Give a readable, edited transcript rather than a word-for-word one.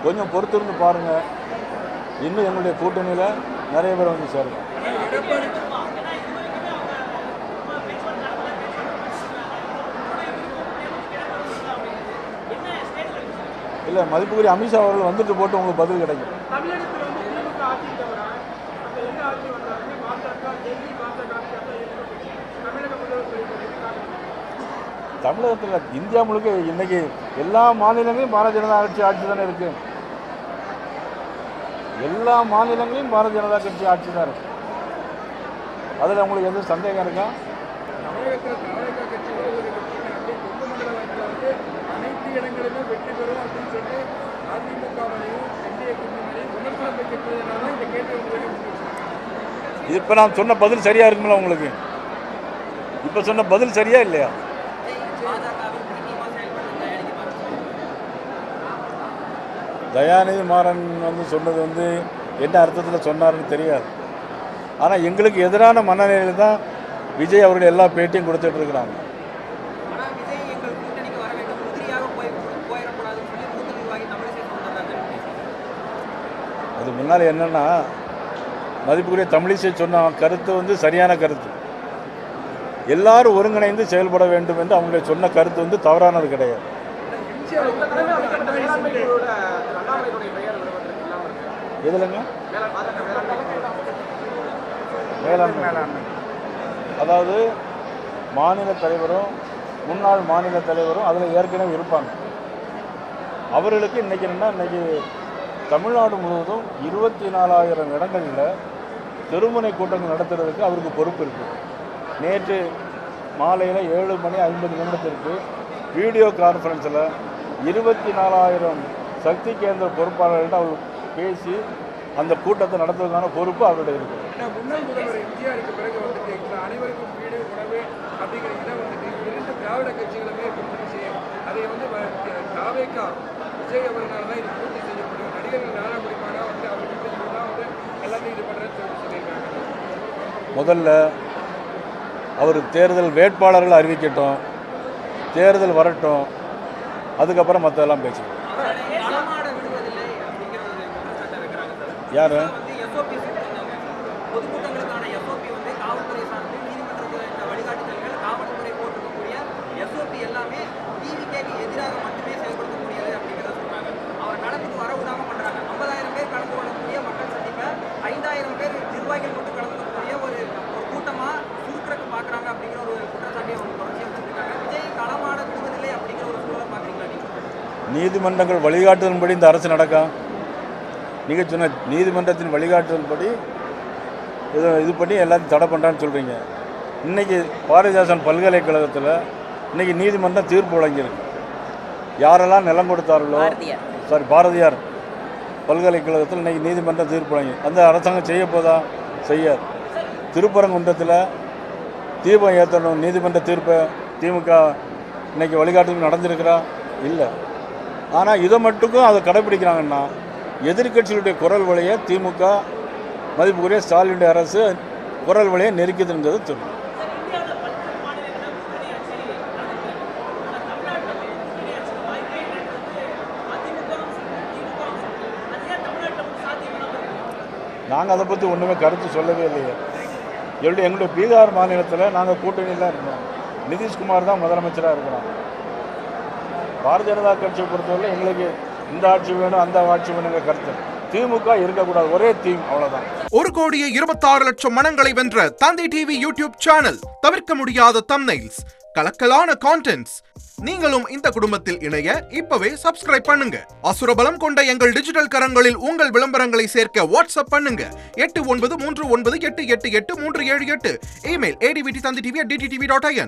கொஞ்சம் பொறுத்திருந்து பாருங்கள். இன்னும் எங்களுடைய கூட்டணியில் நிறைய பேர் வந்து சேரலாம். இல்லை, மதிப்புக்குரிய அமித்ஷா அவர்கள் வந்துட்டு போட்டு உங்களுக்கு பதில் கிடைக்கும். தமிழகத்தில் இந்தியா முழுக்க இன்னைக்கு எல்லா மாநிலங்களையும் பாரதிய ஜனதா ஆட்சி தானே இருக்கு. எல்லா மாநிலங்களையும் பாரதிய ஜனதா கட்சி ஆட்சி தான் இருக்கு. அதில் உங்களுக்கு எதுவும் சந்தேகம் இருக்கா? அனைத்து இடங்களிலும் வெற்றி பெறும் அப்படின்னு சொல்லி அதிமுகவையும் என்டிஏ கூட்டணியையும் விமர்சனத்தை கேட்பதனால இந்த கேள்வி. இப்போ நான் சொன்ன பதில் சரியா இருக்குங்களா உங்களுக்கு? இப்போ சொன்ன பதில் சரியா இல்லையா? தயாநிதி மாறன் வந்து சொன்னது வந்து என்ன அர்த்தத்தில் சொன்னார்னு தெரியாது. ஆனால் எங்களுக்கு எதிரான மனநிலையில் தான் விஜய் அவர்கள் எல்லா பேட்டியும் கொடுத்துட்டு இருக்கிறாங்க. அது முன்னால் என்னென்னா, மதிப்புக்குரிய தமிழிசை சொன்ன கருத்து வந்து சரியான கருத்து. எல்லாரும் ஒருங்கிணைந்து செயல்பட வேண்டும் என்று அவங்களுடைய சொன்ன கருத்து வந்து தவறானது கிடையாது. எதுலங்க மேலாண்மை? அதாவது மாநில தலைவரும் முன்னாள் மாநில தலைவரும் அதில் ஏற்கனவே இருப்பாங்க. அவர்களுக்கு இன்றைக்கி என்னென்னா, இன்றைக்கி தமிழ்நாடு முழுவதும் 24,000 இடங்களில் தெருமுனை கூட்டங்கள் நடத்துறதுக்கு அவருக்கு பொறுப்பு இருக்குது. நேற்று மாலையில் 7:50 வீடியோ கான்ஃபரன்ஸில் 24,000 சக்தி கேந்திர பொறுப்பாளர்கள்ட்ட அவர் பேசி அந்த கூட்டத்தை நடத்துவதற்கான பொறுப்பு அவருடைய இருக்குது. முன்னாள் முதல்வர் எம்ஜிஆருக்கு பிறகு வந்துட்டு அனைவருக்கும் வீடு உணவு அப்படிங்கிற இதை வந்துட்டு இரண்டு திராவிட கட்சிகளுமே பூர்த்தி செய்யும். அதை வந்து தாவேகா விஜய் அவர்களால் தான் இது பூர்த்தி செய்ய முடியும். நடிகர்கள் நாராயணபுரிமாக வந்து அவர்கிட்ட இவங்க வந்து எல்லாத்தையும் இது பண்ணுறேன்னு சொல்லியிருக்காங்க. முதல்ல அவர் தேர்தல் வேட்பாளர்கள் அறிவிக்கட்டும், தேர்தல் வரட்டும், அதுக்கப்புறம் மற்றதெல்லாம் பேசுவோம். யார்? நீதிமன்றங்கள் வழிகாட்டுதலின்படி இந்த அரசு நடக்கும். நீங்கள் சொன்ன நீதிமன்றத்தின் வழிகாட்டுதல்படி இது பண்ணி எல்லாத்தையும் தடை பண்ணுறான்னு சொல்கிறீங்க. இன்றைக்கி பாரதிதாசன் பல்கலைக்கழகத்தில் இன்றைக்கி நீதிமன்றம் தீர்ப்பு வழங்கியிருக்கு. யாரெல்லாம் நிலம் கொடுத்தார்களோ, பாரதியார் பல்கலைக்கழகத்தில் இன்றைக்கி நீதிமன்றம் தீர்ப்பு வழங்கி அந்த அரசாங்கம் செய்ய போதா? செய்யாது. திருப்பரங்குன்றத்தில் தீபம் ஏற்றணும் நீதிமன்ற தீர்ப்பை திமுக இன்றைக்கி வழிகாட்டுதல் நடந்திருக்கிறா? இல்லை. ஆனால் இதை மட்டுக்கும் அதை கடைப்பிடிக்கிறாங்கன்னா எதிர்கட்சிகளுடைய குரல் வழியை திமுக மதிப்புக்குரிய ஸ்டாலினுடைய அரசு குரல் வழியை நெருக்கிதுங்கிறது தெரியும். நாங்கள் அதை பற்றி ஒன்றுமே கருத்து சொல்லவே இல்லையே. எங்களுடைய பீகார் மாநிலத்தில் நாங்கள் கூட்டணியில் தான் இருக்கோம். நிதிஷ்குமார் தான் முதலமைச்சராக இருக்கிறோம். பாரதிய ஜனதா கட்சியை பொறுத்தவரை எங்களுக்கு இந்த ஆட்சி வேணும் அந்த ஆட்சி வேணுங்கிற கருத்து. திமுக இருக்கக்கூடாது, ஒரே தீம், அவ்வளவுதான். 1,26,00,000 மனங்களை வென்ற தந்தி டிவி யூடியூப் சேனல். தவிர்க்க முடியாத தம்ப்நெயில்ஸ், கலக்கலான கான்டென்ட்ஸ். நீங்களும் இந்த குடும்பத்தில் இணைய இப்பவே சப்ஸ்கிரைப் பண்ணுங்க. அசுரபலம் கொண்ட எங்கள் டிஜிட்டல் கரங்களில் உங்கள் விளம்பரங்களை சேர்க்க வாட்ஸ்அப் பண்ணுங்க. 8939888838. Email advttv@dttv.in.